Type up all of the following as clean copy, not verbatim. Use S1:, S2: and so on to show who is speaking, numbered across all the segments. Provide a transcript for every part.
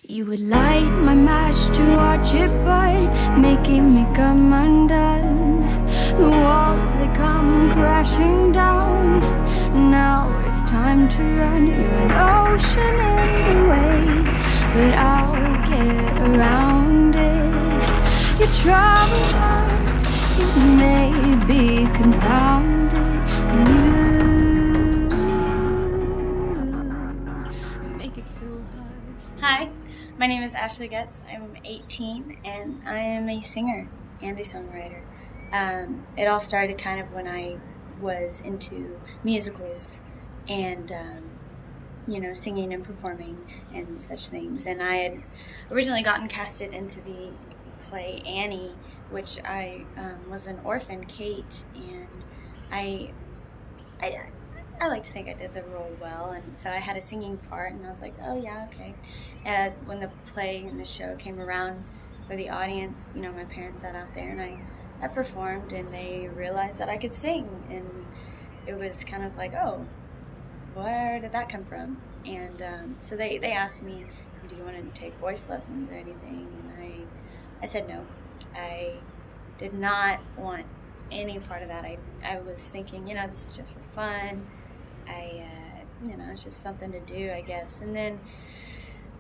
S1: You would light my match to watch it burn, making me come undone. The walls, they come crashing down. Now it's time to run. You're an ocean in the way, but I'll get around it. Your trouble heart, it may be confounded, and you make it so hard.
S2: Hi, my name is Ashley Getz. I'm 18 and I am a singer and a songwriter. It all started kind of when I was into musicals and singing and performing and such things. And I had originally gotten casted into the play Annie, which I was an orphan Kate, and I like to think I did the role well, and so I had a singing part, and I was like, oh yeah, okay. When the play and the show came around for the audience, my parents sat out there, and I performed, and they realized that I could sing, and it was kind of like, oh, where did that come from? And so they asked me, do you want to take voice lessons or anything? And I said no. I did not want any part of that. I was thinking, this is just for fun. It's just something to do, I guess. And then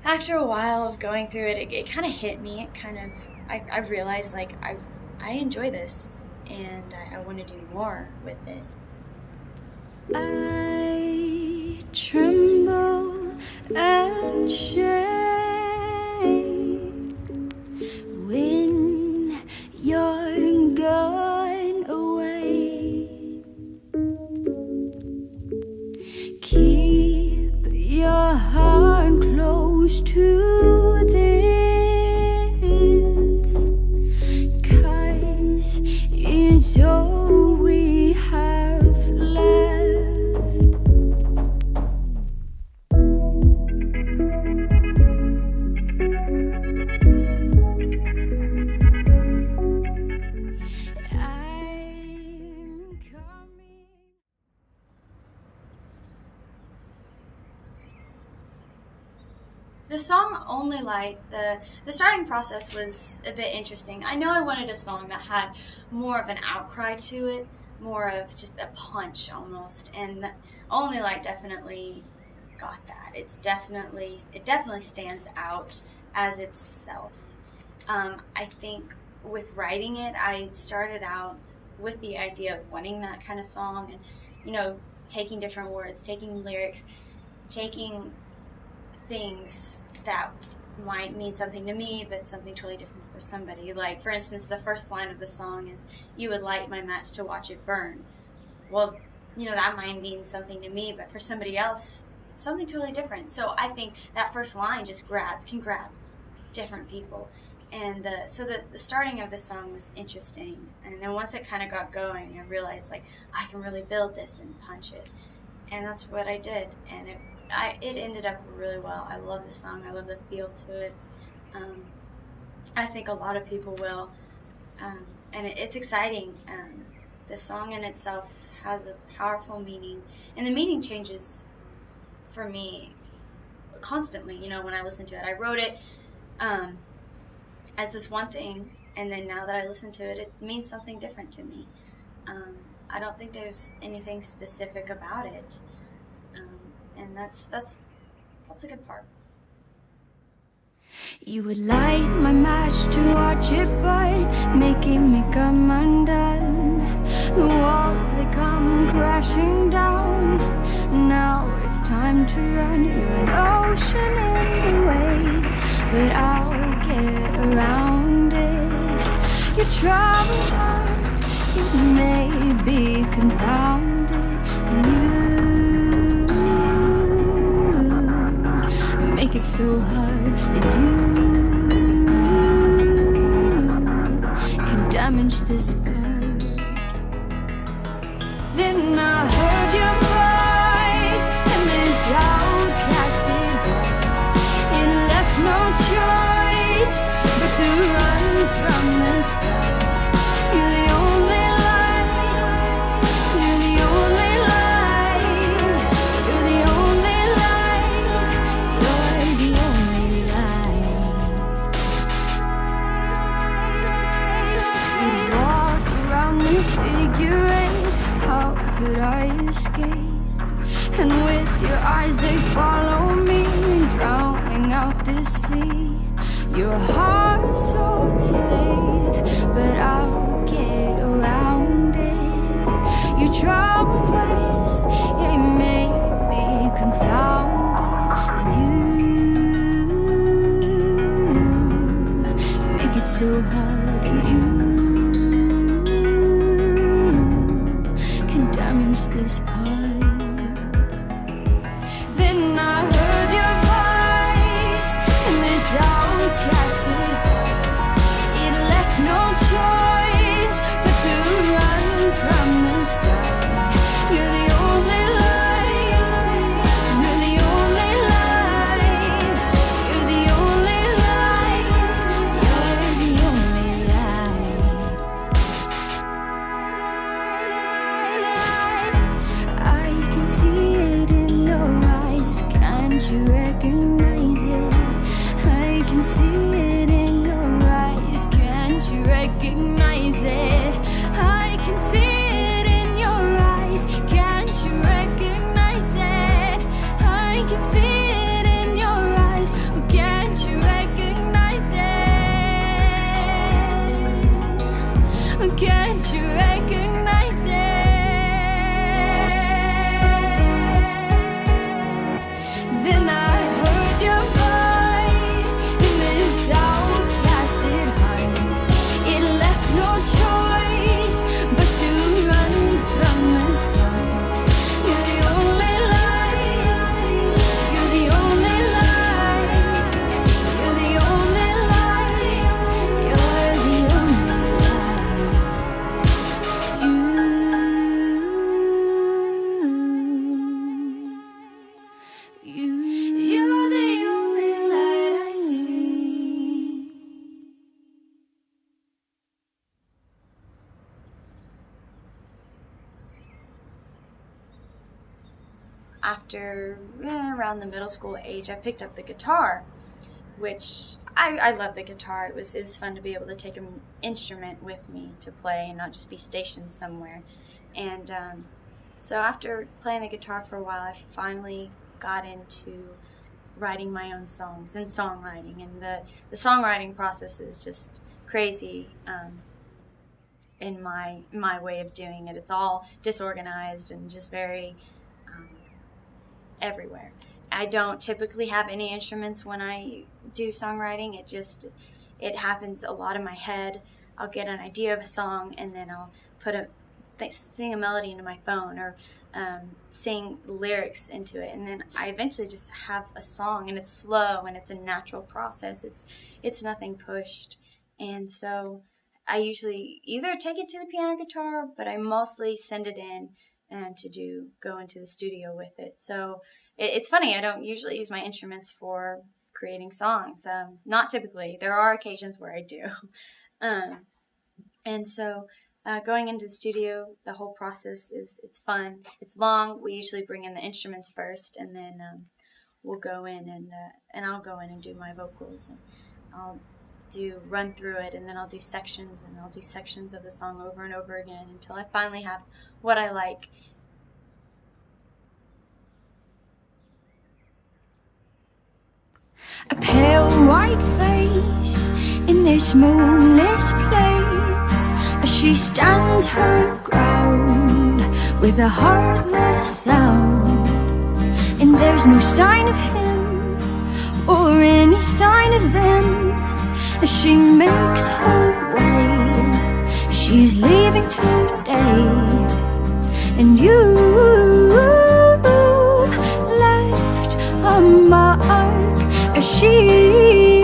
S2: after a while of going through it, it kind of hit me. I realized, like, I enjoy this, and I want to do more with it.
S1: I tremble and shake when you're gone away. Keep your heart close to this, 'cause it's all we have left.
S2: The song Only Light, the starting process was a bit interesting. I know I wanted a song that had more of an outcry to it, more of just a punch almost, and Only Light definitely got that. It definitely stands out as itself. I think with writing it, I started out with the idea of wanting that kind of song, and taking different words, taking lyrics, taking things that might mean something to me, but something totally different for somebody. Like, for instance, the first line of the song is, "You would light my match to watch it burn." Well, that might mean something to me, but for somebody else, something totally different. So I think that first line just can grab different people. And so the starting of the song was interesting. And then once it kind of got going, I realized, like, I can really build this and punch it. And that's what I did. And it ended up really well. I love the song. I love the feel to it. I think a lot of people will. And it's exciting. The song in itself has a powerful meaning. And the meaning changes for me constantly, when I listen to it. I wrote it as this one thing, and then now that I listen to it, it means something different to me. I don't think there's anything specific about it. And that's a good part.
S1: You would light my match to watch it burn, making me come undone. The walls, they come crashing down. Now it's time to run. You're an ocean in the way, but I'll get around it. Your trouble heart, it may be confounded, and you make it so hard, and you can damage this bird. Then I heard your voice in this outcasted heart. It left no choice but to run from the start. You're the only light, you're the only light, you're the only light, you're the only light. the sea. Your heart's so to save, but I'll get around it. Your troubled ways, they make me confounded, and you make it so hard, and you can damage this part. Then I heard your voice in this outcasted heart. It left no choice but to run from the start. You're the only light. You're the only light. You're the only light. You're the only light. I can see it in your eyes. Can't you recognize it? I can see it in your eyes. Can't you recognize it? I can see it in your eyes. Can't you recognize it? I can see it in your eyes. Can't you recognize it? Can't you recognize it? Then I heard your voice in this outcasted heart. It left no choice but to run from the start. You're the only light. You're the only light. You're the only light. You're the only light. You're the only light I see.
S2: After around the middle school age, I picked up the guitar, which I love the guitar. It was fun to be able to take an instrument with me to play and not just be stationed somewhere. And so after playing the guitar for a while, I finally got into writing my own songs and songwriting. And the songwriting process is just crazy in my way of doing it. It's all disorganized and just very everywhere. I don't typically have any instruments when I do songwriting. It happens a lot in my head. I'll get an idea of a song and then I'll sing a melody into my phone or sing lyrics into it, and then I eventually just have a song, and it's slow and it's a natural process. It's nothing pushed, and so I usually either take it to the piano guitar, but I mostly send it in and go into the studio with it. So it's funny, I don't usually use my instruments for creating songs. Not typically. There are occasions where I do. And so going into the studio, the whole process it's fun. It's long. We usually bring in the instruments first, and then we'll go in and I'll go in and do my vocals, and I'll run through it, and then I'll do sections, and I'll do sections of the song over and over again until I finally have what I like.
S1: A pale white face in this moonless place, as she stands her ground with a heartless sound. And there's no sign of him or any sign of them as she makes her way. She's leaving today, and you left a mark as she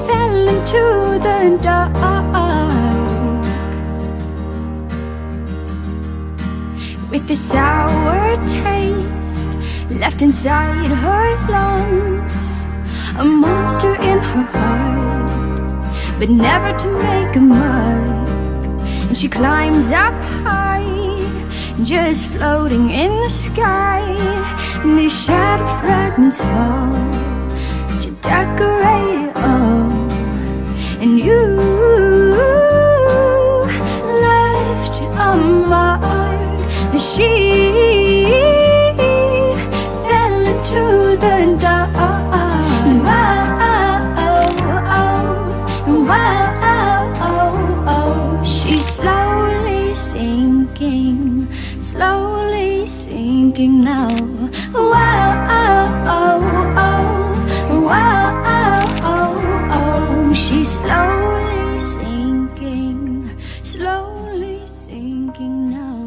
S1: fell into the dark. With the sour taste left inside her lungs, a monster in her heart, but never to make a mark. And she climbs up high, just floating in the sky, and these shattered fragments fall to decorate it all. And you left a mark as she fell into the dark. sinking, slowly sinking now. Whoa, oh, oh, oh, whoa, oh, oh. She's slowly sinking now.